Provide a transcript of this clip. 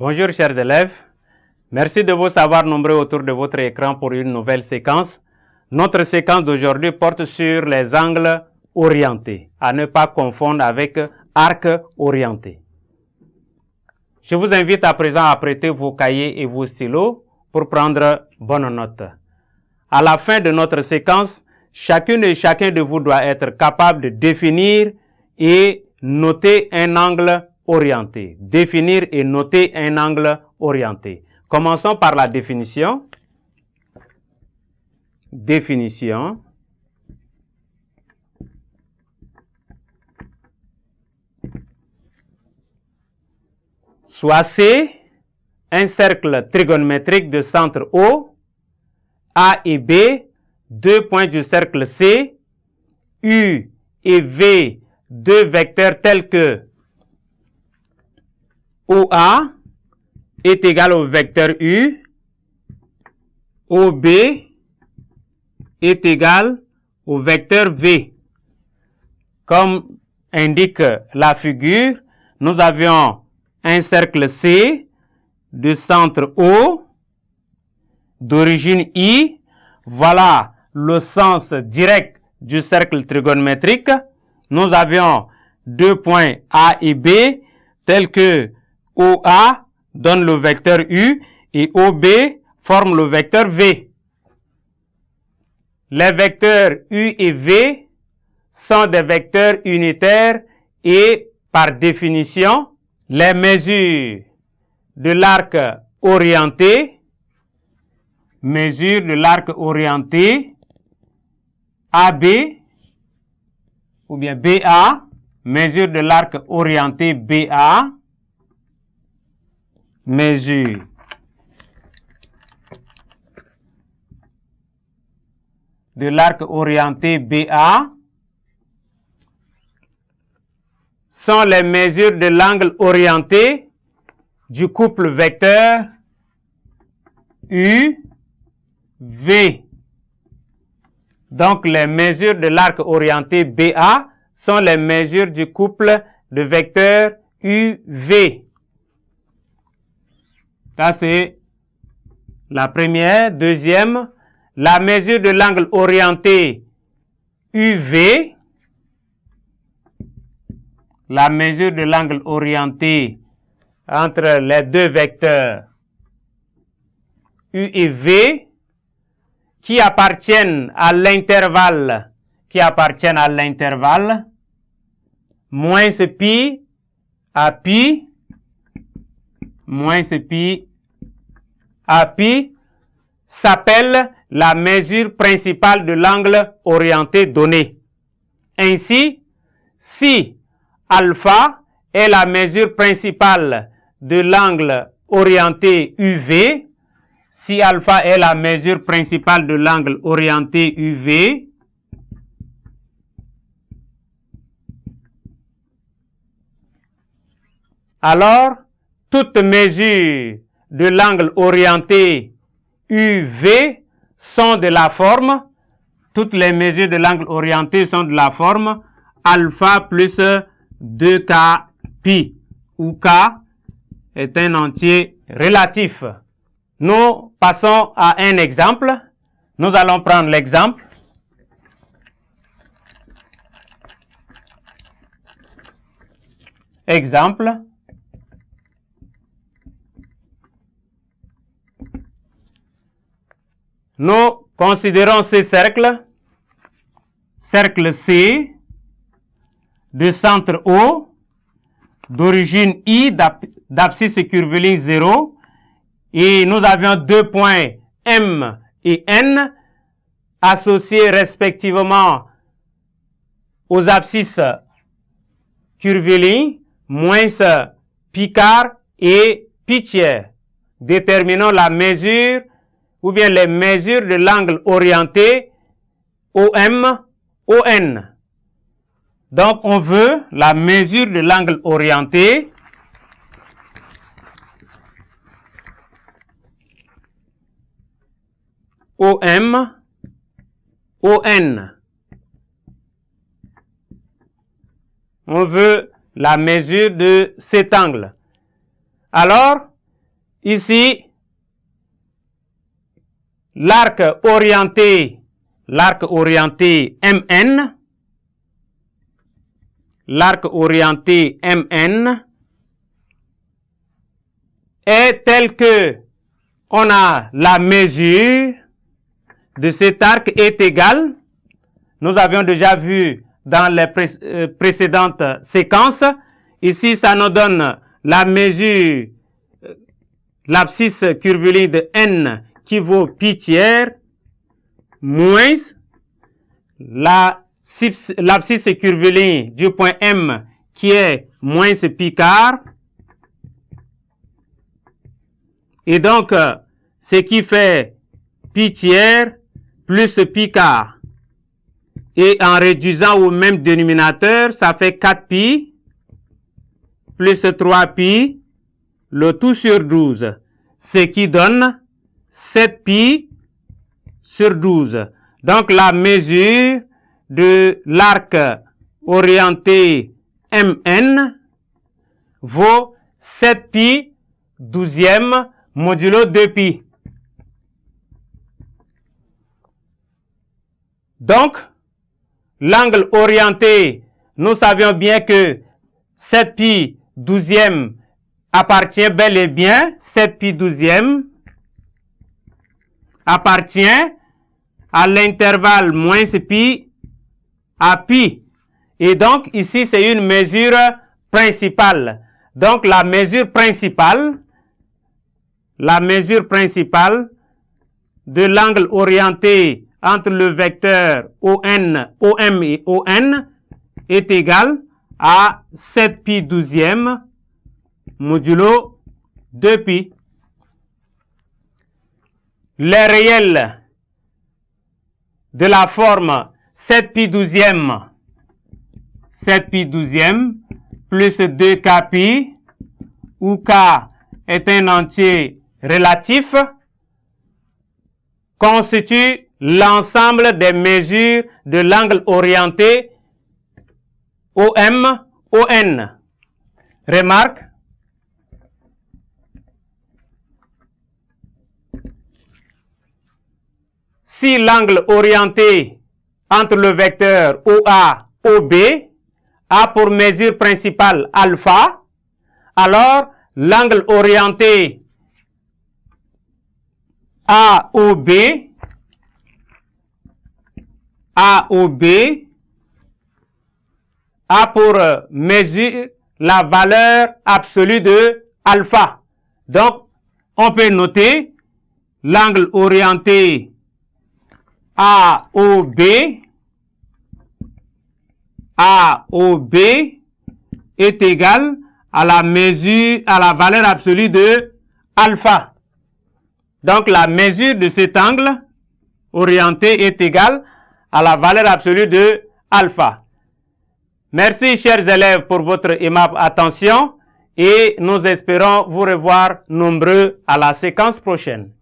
Bonjour chers élèves, merci de vous savoir nombreux autour de votre écran pour une nouvelle séquence. Notre séquence d'aujourd'hui porte sur les angles orientés, à ne pas confondre avec arc orienté. Je vous invite à présent à prêter vos cahiers et vos stylos pour prendre bonne note. À la fin de notre séquence, chacune et chacun de vous doit être capable de définir et noter un angle orienté. Définir et noter un angle orienté. Commençons par la définition. Définition. Soit C, un cercle trigonométrique de centre O, A et B, deux points du cercle C, U et V, deux vecteurs tels que OA est égal au vecteur U, OB est égal au vecteur V. Comme indique la figure, nous avions un cercle C de centre O, d'origine I. Voilà le sens direct du cercle trigonométrique. Nous avions deux points A et B tels que OA donne le vecteur U et OB forme le vecteur V. Les vecteurs U et V sont des vecteurs unitaires et par définition, les mesures de l'arc orienté, AB ou bien BA, mesure de l'arc orienté BA, mesure de l'arc orienté BA sont les mesures de l'angle orienté du couple vecteur UV. Donc, les mesures de l'arc orienté BA sont les mesures du couple de vecteurs UV. Ça, c'est la première. Deuxième, la mesure de l'angle orienté UV. La mesure de l'angle orienté entre les deux vecteurs U et V qui appartiennent à l'intervalle, moins pi à pi, s'appelle la mesure principale de l'angle orienté donné. Ainsi, si alpha est la mesure principale de l'angle orienté UV, si alpha est la mesure principale de l'angle orienté UV, alors toute mesure de l'angle orienté UV sont de la forme, toutes les mesures de l'angle orienté sont de la forme alpha plus 2k pi, où k est un entier relatif. Nous passons à un exemple. Nous allons prendre l'exemple. Exemple. Nous considérons ces cercles. Cercle C de centre O, d'origine I, d'abscisse curviligne 0, et nous avions deux points M et N associés respectivement aux abscisses curvilignes, moins pi quart et pi tiers. Déterminons la mesure ou bien les mesures de l'angle orienté OM-ON. Donc, on veut la mesure de l'angle orienté OM-ON. On veut la mesure de cet angle. Alors, ici, l'arc orienté MN, l'arc orienté MN est tel que on a la mesure de cet arc est égale. Nous avions déjà vu dans les précédentes séquences. Ici, ça nous donne la mesure, l'abscisse curviligne de N qui vaut pi tiers moins l'abscisse curviligne du point M qui est moins pi quart. Et donc, ce qui fait pi tiers plus pi quart. Et en réduisant au même dénominateur, ça fait 4 pi plus 3 pi, le tout sur 12. Ce qui donne 7 pi sur 12. Donc, la mesure de l'arc orienté MN vaut 7 pi 12e modulo 2 pi. Donc, l'angle orienté, nous savions bien que 7 pi 12e appartient bel et bien, 7 pi 12e appartient à l'intervalle moins pi à pi. Et donc, ici, c'est une mesure principale. Donc, la mesure principale de l'angle orienté entre le vecteur OM et ON est égale à 7 pi 12e modulo 2 pi. Les réels de la forme 7 pi 12e plus 2k pi, où k est un entier relatif, constitue l'ensemble des mesures de l'angle orienté OM-ON. Remarque, si l'angle orienté entre le vecteur OA-OB a pour mesure principale alpha, alors l'angle orienté AOB a pour mesure la valeur absolue de alpha. Donc, on peut noter l'angle orienté AOB est égal à la valeur absolue de alpha. Donc, la mesure de cet angle orienté est égale à la valeur absolue de alpha. Merci, chers élèves, pour votre aimable attention et nous espérons vous revoir nombreux à la séquence prochaine.